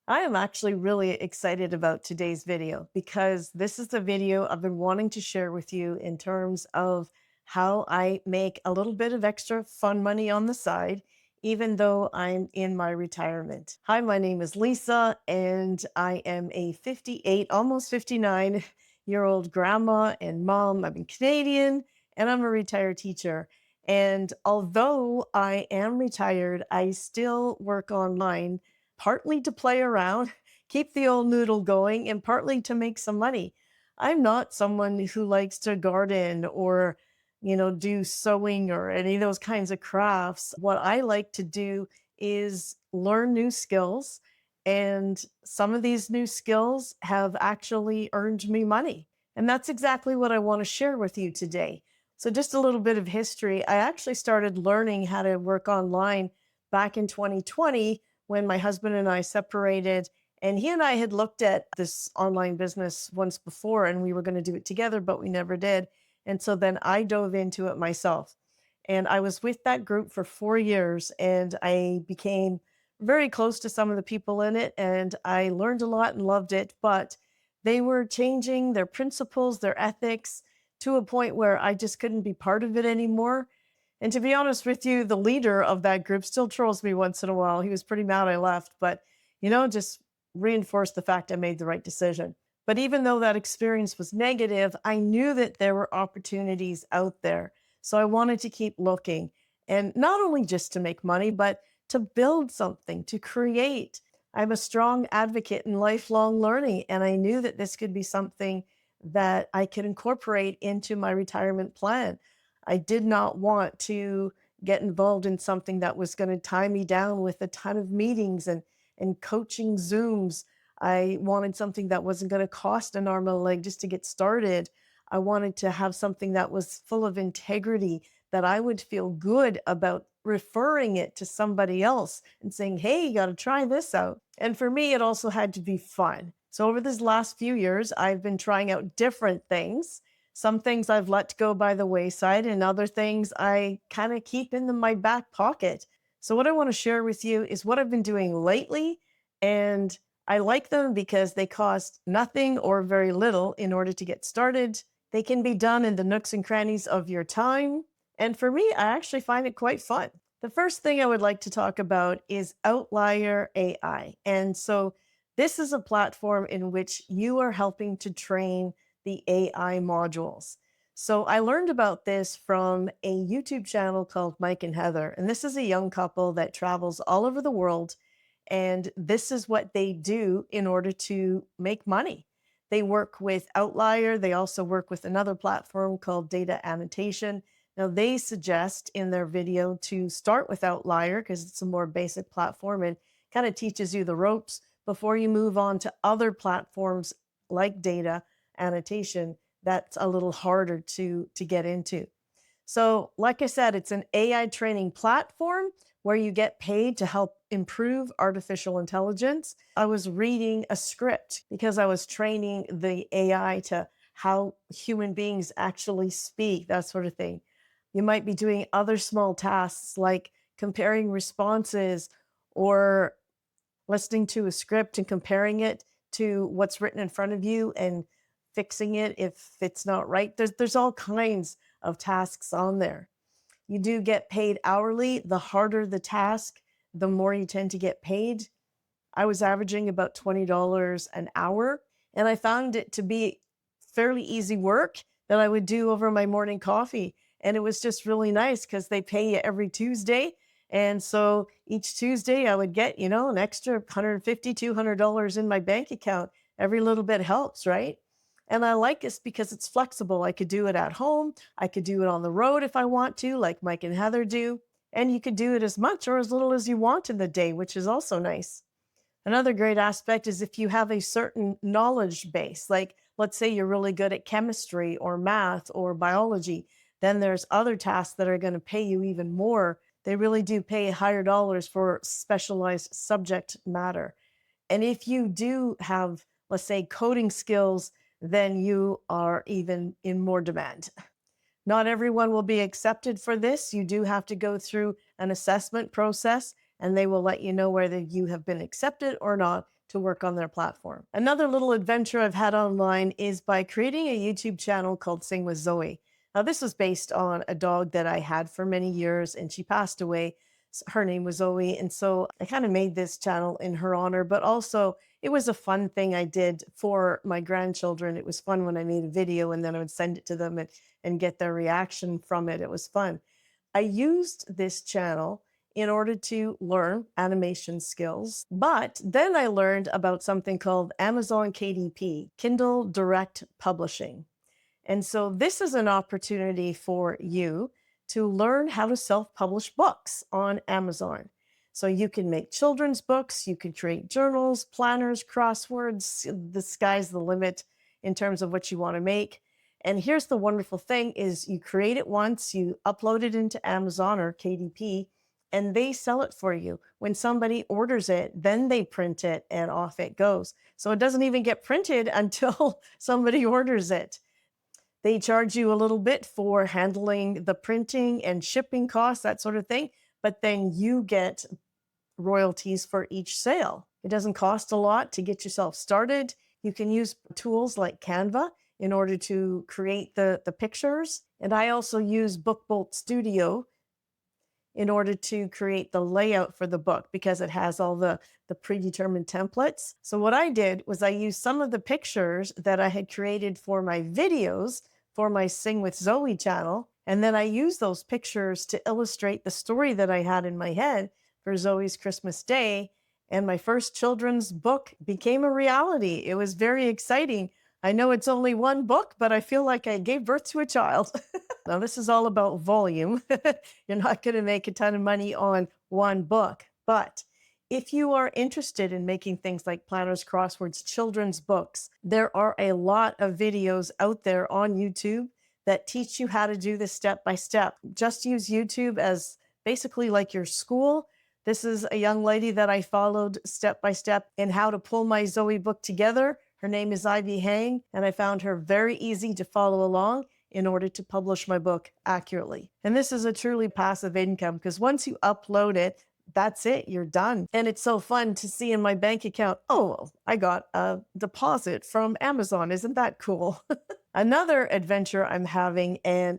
I am actually really excited about today's video because this is the video I've been wanting to share with you in terms of how I make a little bit of extra fun money on the side, even though I'm in my retirement. Hi, my name is Lisa, and I am a 58, almost 59-year-old grandma and mom. I'm Canadian and I'm a retired teacher. And although I am retired, I still work online partly to play around, keep the old noodle going, and partly to make some money. I'm not someone who likes to garden or, do sewing or any of those kinds of crafts. What I like to do is learn new skills. And some of these new skills have actually earned me money. And that's exactly what I want to share with you today. So, just a little bit of history. I actually started learning how to work online back in 2020 when my husband and I separated. And he and I had looked at this online business once before and we were going to do it together, but we never did. And so then I dove into it myself. And I was with that group for 4 years and I became very close to some of the people in it. And I learned a lot and loved it. But they were changing their principles, their ethics to a point where I just couldn't be part of it anymore. And to be honest with you, the leader of that group still trolls me once in a while. He was pretty mad I left, but just reinforced the fact I made the right decision. But even though that experience was negative, I knew that there were opportunities out there. So I wanted to keep looking and not only just to make money, but to build something, to create. I'm a strong advocate in lifelong learning, and I knew that this could be something that I could incorporate into my retirement plan. I did not want to get involved in something that was going to tie me down with a ton of meetings and coaching Zooms. I wanted something that wasn't going to cost an arm and a leg just to get started. I wanted to have something that was full of integrity, that I would feel good about referring it to somebody else and saying, hey, you got to try this out. And for me, it also had to be fun. So over this last few years, I've been trying out different things. Some things I've let go by the wayside, and other things I kind of keep in my back pocket. So, what I want to share with you is what I've been doing lately. And I like them because they cost nothing or very little in order to get started. They can be done in the nooks and crannies of your time. And for me, I actually find it quite fun. The first thing I would like to talk about is Outlier AI. And so, this is a platform in which you are helping to train the AI modules. So I learned about this from a YouTube channel called Mike and Heather. And this is a young couple that travels all over the world. And this is what they do in order to make money. They work with Outlier. They also work with another platform called Data Annotation. Now, they suggest in their video to start with Outlier because it's a more basic platform and kind of teaches you the ropes before you move on to other platforms like Data Annotation that's a little harder to get into. So, like I said, it's an AI training platform where you get paid to help improve artificial intelligence. I was reading a script because I was training the AI to how human beings actually speak, that sort of thing. You might be doing other small tasks like comparing responses or listening to a script and comparing it to what's written in front of you and fixing it if it's not right. There's all kinds of tasks on there. You do get paid hourly. The harder the task, the more you tend to get paid. I was averaging about $20 an hour, and I found it to be fairly easy work that I would do over my morning coffee. And it was just really nice because they pay you every Tuesday. And so each Tuesday I would get, an extra $150, $200 in my bank account. Every little bit helps, right? And I like this because it's flexible. I could do it at home. I could do it on the road if I want to, like Mike and Heather do. And you could do it as much or as little as you want in the day, which is also nice. Another great aspect is if you have a certain knowledge base, like let's say you're really good at chemistry or math or biology, then there's other tasks that are going to pay you even more. They really do pay higher dollars for specialized subject matter. And if you do have, let's say, coding skills, then you are even in more demand. Not everyone will be accepted for this. You do have to go through an assessment process, and they will let you know whether you have been accepted or not to work on their platform. Another little adventure I've had online is by creating a YouTube channel called Sing with Zoe. Now, this was based on a dog that I had for many years, and she passed away. Her name was Zoe. And so I kind of made this channel in her honor, but also it was a fun thing I did for my grandchildren. It was fun when I made a video and then I would send it to them and get their reaction from it. It was fun. I used this channel in order to learn animation skills, but then I learned about something called Amazon KDP, Kindle Direct Publishing. And so this is an opportunity for you to learn how to self-publish books on Amazon. So you can make children's books, you can create journals, planners, crosswords. The sky's the limit in terms of what you want to make. And here's the wonderful thing is you create it once, you upload it into Amazon or KDP, and they sell it for you. When somebody orders it, then they print it and off it goes. So it doesn't even get printed until somebody orders it. They charge you a little bit for handling the printing and shipping costs, that sort of thing, but then you get royalties for each sale. It doesn't cost a lot to get yourself started. You can use tools like Canva in order to create the pictures. And I also use BookBolt Studio in order to create the layout for the book because it has all the predetermined templates. So what I did was I used some of the pictures that I had created for my videos for my Sing with Zoe channel. And then I used those pictures to illustrate the story that I had in my head for Zoe's Christmas Day. And my first children's book became a reality. It was very exciting. I know it's only one book, but I feel like I gave birth to a child. Now, this is all about volume. You're not going to make a ton of money on one book. But if you are interested in making things like planners, crosswords, children's books, there are a lot of videos out there on YouTube that teach you how to do this step by step. Just use YouTube as basically like your school. This is a young lady that I followed step by step in how to pull my Zoe book together. Her name is Ivy Hang, and I found her very easy to follow along in order to publish my book accurately. And this is a truly passive income because once you upload it, that's it, you're done. And it's so fun to see in my bank account, oh, I got a deposit from Amazon. Isn't that cool? Another adventure I'm having, and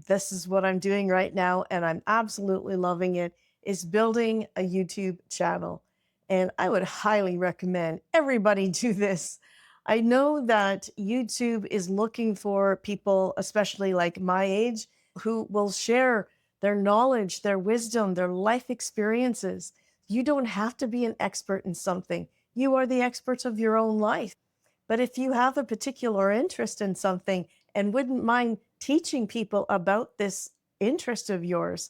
this is what I'm doing right now, and I'm absolutely loving it, is building a YouTube channel. And I would highly recommend everybody do this. I know that YouTube is looking for people, especially like my age, who will share their knowledge, their wisdom, their life experiences. You don't have to be an expert in something. You are the experts of your own life. But if you have a particular interest in something and wouldn't mind teaching people about this interest of yours,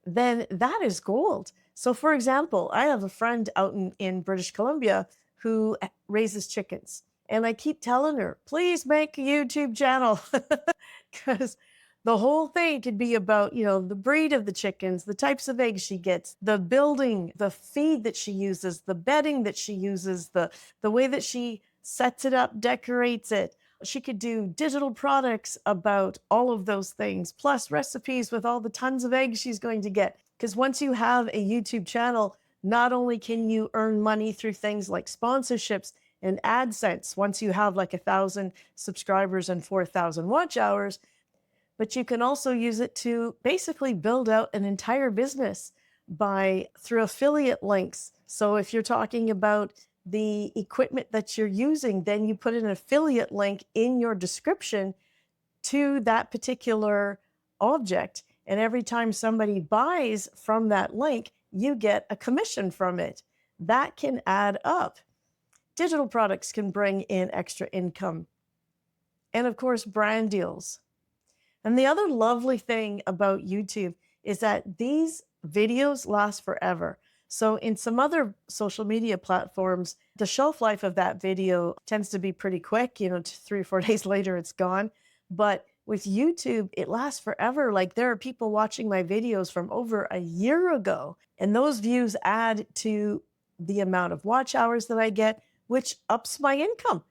then that is gold. So, for example, I have a friend out in British Columbia who raises chickens. And I keep telling her, please make a YouTube channel because the whole thing could be about, the breed of the chickens, the types of eggs she gets, the building, the feed that she uses, the bedding that she uses, the way that she sets it up, decorates it. She could do digital products about all of those things, plus recipes with all the tons of eggs she's going to get. Because once you have a YouTube channel, not only can you earn money through things like sponsorships and AdSense, once you have like 1,000 subscribers and 4,000 watch hours, but you can also use it to basically build out an entire business through affiliate links. So if you're talking about the equipment that you're using, then you put an affiliate link in your description to that particular object. And every time somebody buys from that link, you get a commission from it. That can add up. Digital products can bring in extra income. And of course, brand deals. And the other lovely thing about YouTube is that these videos last forever. So in some other social media platforms, the shelf life of that video tends to be pretty quick, 3 or 4 days later, it's gone. But with YouTube, it lasts forever. Like there are people watching my videos from over a year ago, and those views add to the amount of watch hours that I get, which ups my income.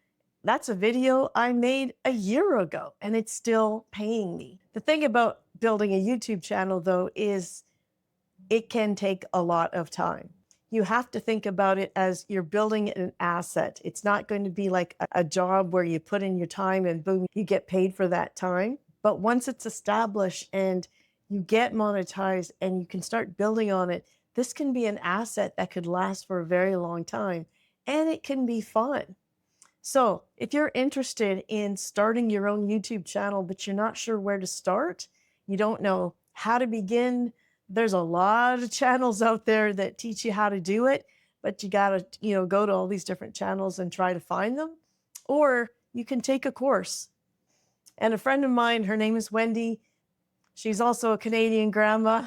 That's a video I made a year ago, and it's still paying me. The thing about building a YouTube channel, though, is it can take a lot of time. you have to think about it as you're building an asset. It's not going to be like a job where you put in your time and boom, you get paid for that time. But once it's established and you get monetized and you can start building on it, this can be an asset that could last for a very long time and it can be fun. So, if you're interested in starting your own YouTube channel, but you're not sure where to start, you don't know how to begin, there's a lot of channels out there that teach you how to do it, but you got to, go to all these different channels and try to find them. Or you can take a course. And a friend of mine, her name is Wendy. She's also a Canadian grandma.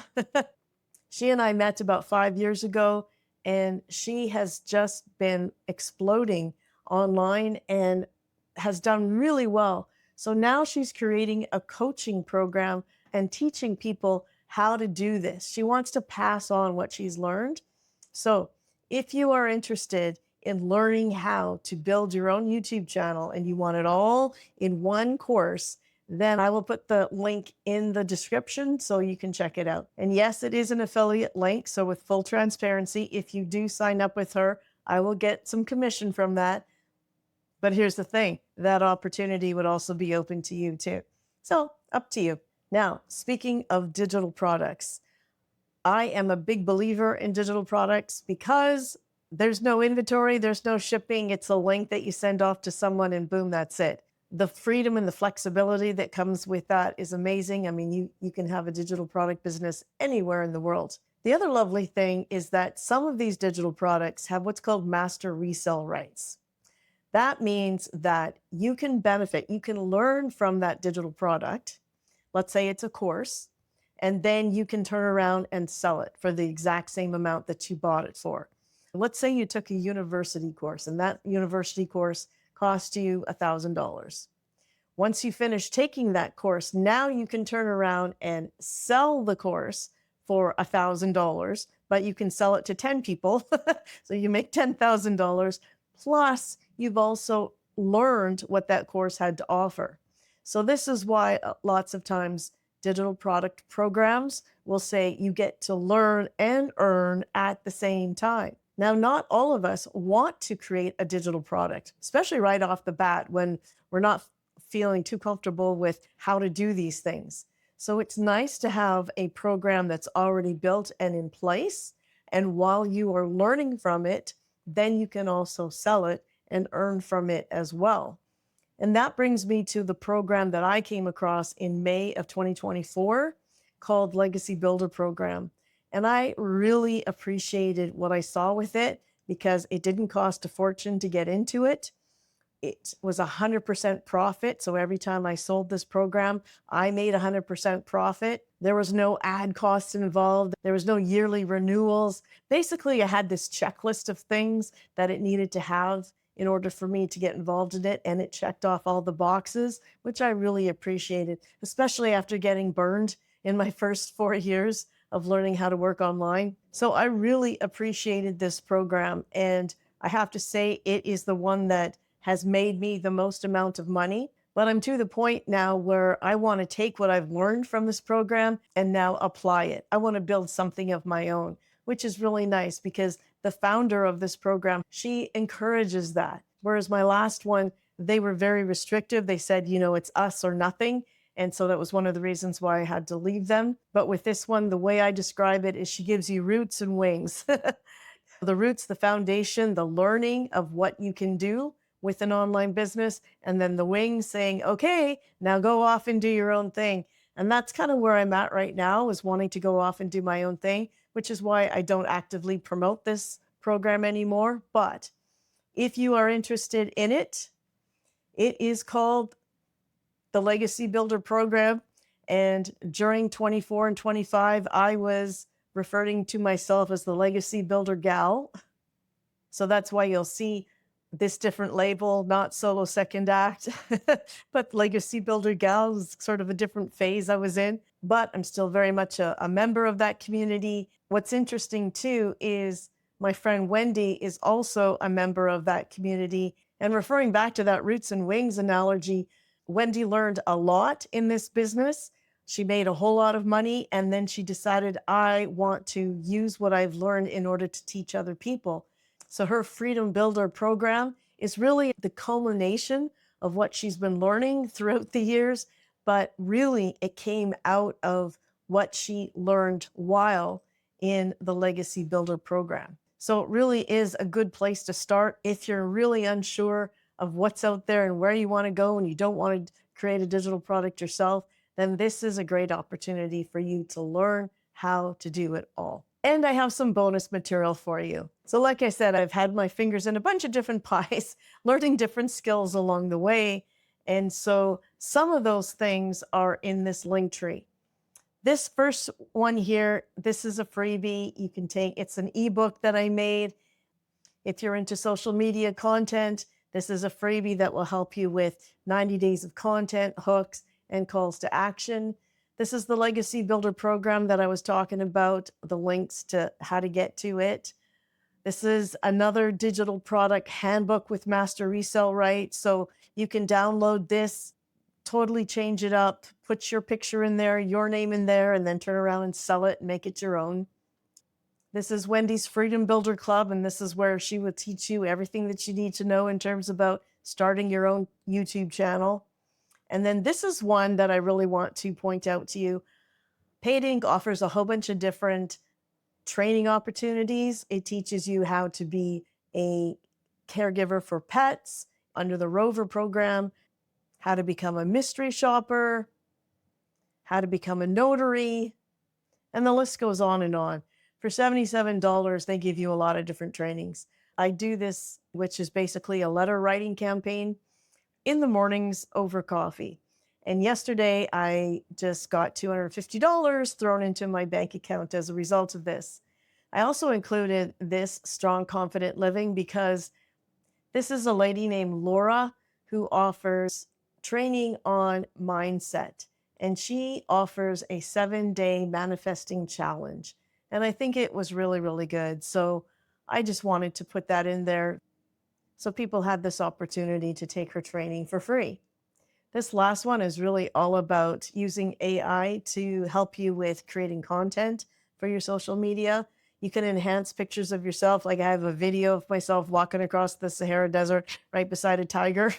She and I met about 5 years ago, and she has just been exploding online and has done really well. So now she's creating a coaching program and teaching people how to do this. She wants to pass on what she's learned. So if you are interested in learning how to build your own YouTube channel and you want it all in one course, then I will put the link in the description so you can check it out. And yes, it is an affiliate link. So, with full transparency, if you do sign up with her, I will get some commission from that. But here's the thing, that opportunity would also be open to you too. So, up to you. Now, speaking of digital products, I am a big believer in digital products because there's no inventory, there's no shipping. It's a link that you send off to someone and boom, that's it. The freedom and the flexibility that comes with that is amazing. I mean, you can have a digital product business anywhere in the world. The other lovely thing is that some of these digital products have what's called master resale rights. That means that you can benefit, you can learn from that digital product. Let's say it's a course, and then you can turn around and sell it for the exact same amount that you bought it for. Let's say you took a university course, and that university course cost you $1,000. Once you finish taking that course, now you can turn around and sell the course for $1,000, but you can sell it to 10 people. So you make $10,000. Plus, you've also learned what that course had to offer. So this is why lots of times digital product programs will say you get to learn and earn at the same time. Now, not all of us want to create a digital product, especially right off the bat when we're not feeling too comfortable with how to do these things. So it's nice to have a program that's already built and in place. And while you are learning from it, then you can also sell it and earn from it as well. And that brings me to the program that I came across in May of 2024 called Legacy Builder Program. And I really appreciated what I saw with it because it didn't cost a fortune to get into it. It was 100% profit. So every time I sold this program, I made 100% profit. There was no ad costs involved. There was no yearly renewals. Basically, I had this checklist of things that it needed to have in order for me to get involved in it. And it checked off all the boxes, which I really appreciated, especially after getting burned in my first 4 years of learning how to work online. So I really appreciated this program. And I have to say, it is the one that has made me the most amount of money. But I'm to the point now where I want to take what I've learned from this program and now apply it. I want to build something of my own, which is really nice because the founder of this program, she encourages that. Whereas my last one, they were very restrictive. They said, it's us or nothing. And so that was one of the reasons why I had to leave them. But with this one, the way I describe it is she gives you roots and wings. The roots, the foundation, the learning of what you can do with an online business, and then the wings saying, okay, now go off and do your own thing. And that's kind of where I'm at right now, is wanting to go off and do my own thing, which is why I don't actively promote this program anymore. But if you are interested in it, it is called the Legacy Builder Program. And during 24 and 25, I was referring to myself as the Legacy Builder Gal. So that's why you'll see this different label, not solo second act, but Legacy Builder Gal is sort of a different phase I was in. But I'm still very much a member of that community. What's interesting too is my friend Wendy is also a member of that community. And referring back to that roots and wings analogy, Wendy learned a lot in this business. She made a whole lot of money, and then she decided, I want to use what I've learned in order to teach other people. So her Freedom Builder program is really the culmination of what she's been learning throughout the years, but really it came out of what she learned while in the Legacy Builder program. So it really is a good place to start if you're really unsure of what's out there and where you want to go and you don't want to create a digital product yourself, then this is a great opportunity for you to learn how to do it all. And I have some bonus material for you. So like I said, I've had my fingers in a bunch of different pies, learning different skills along the way. And so some of those things are in this link tree. This first one here, this is a freebie you can take. It's an ebook that I made. If you're into social media content, this is a freebie that will help you with 90 days of content, hooks, and calls to action. This is the Legacy Builder program that I was talking about, the links to how to get to it. This is another digital product handbook with master resale rights. So you can download this, totally change it up, put your picture in there, your name in there, and then turn around and sell it and make it your own. This is Wendy's Freedom Builder Club, and this is where she will teach you everything that you need to know in terms about starting your own YouTube channel. And then this is one that I really want to point out to you. Paid Ink offers a whole bunch of different training opportunities. It teaches you how to be a caregiver for pets under the Rover program, how to become a mystery shopper, how to become a notary, and the list goes on and on. For $77, they give you a lot of different trainings. I do this, which is basically a letter writing campaign in the mornings over coffee. And yesterday, I just got $250 thrown into my bank account as a result of this. I also included this Strong Confident Living because this is a lady named Laura who offers training on mindset. And she offers a 7-day manifesting challenge. And I think it was really, really good. So I just wanted to put that in there so people had this opportunity to take her training for free. This last one is really all about using AI to help you with creating content for your social media. You can enhance pictures of yourself. Like I have a video of myself walking across the Sahara Desert right beside a tiger.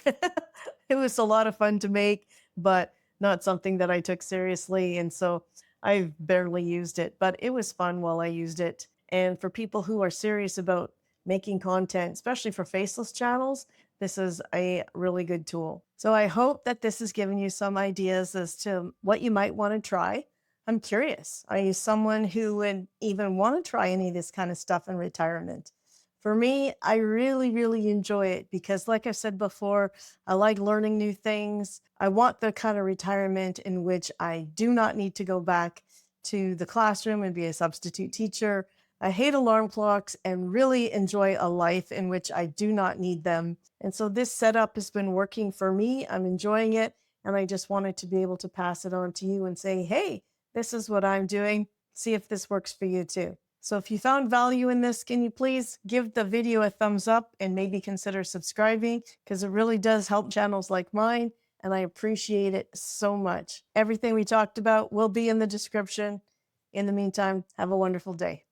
It was a lot of fun to make, but not something that I took seriously. And so I've barely used it, but it was fun while I used it. And for people who are serious about making content, especially for faceless channels, this is a really good tool. So I hope that this has given you some ideas as to what you might want to try. I'm curious. Are you someone who would even want to try any of this kind of stuff in retirement? For me, I really, really enjoy it because, like I said before, I like learning new things. I want the kind of retirement in which I do not need to go back to the classroom and be a substitute teacher. I hate alarm clocks and really enjoy a life in which I do not need them. And so this setup has been working for me. I'm enjoying it. And I just wanted to be able to pass it on to you and say, hey, this is what I'm doing. See if this works for you too. So if you found value in this, can you please give the video a thumbs up and maybe consider subscribing because it really does help channels like mine. And I appreciate it so much. Everything we talked about will be in the description. In the meantime, have a wonderful day.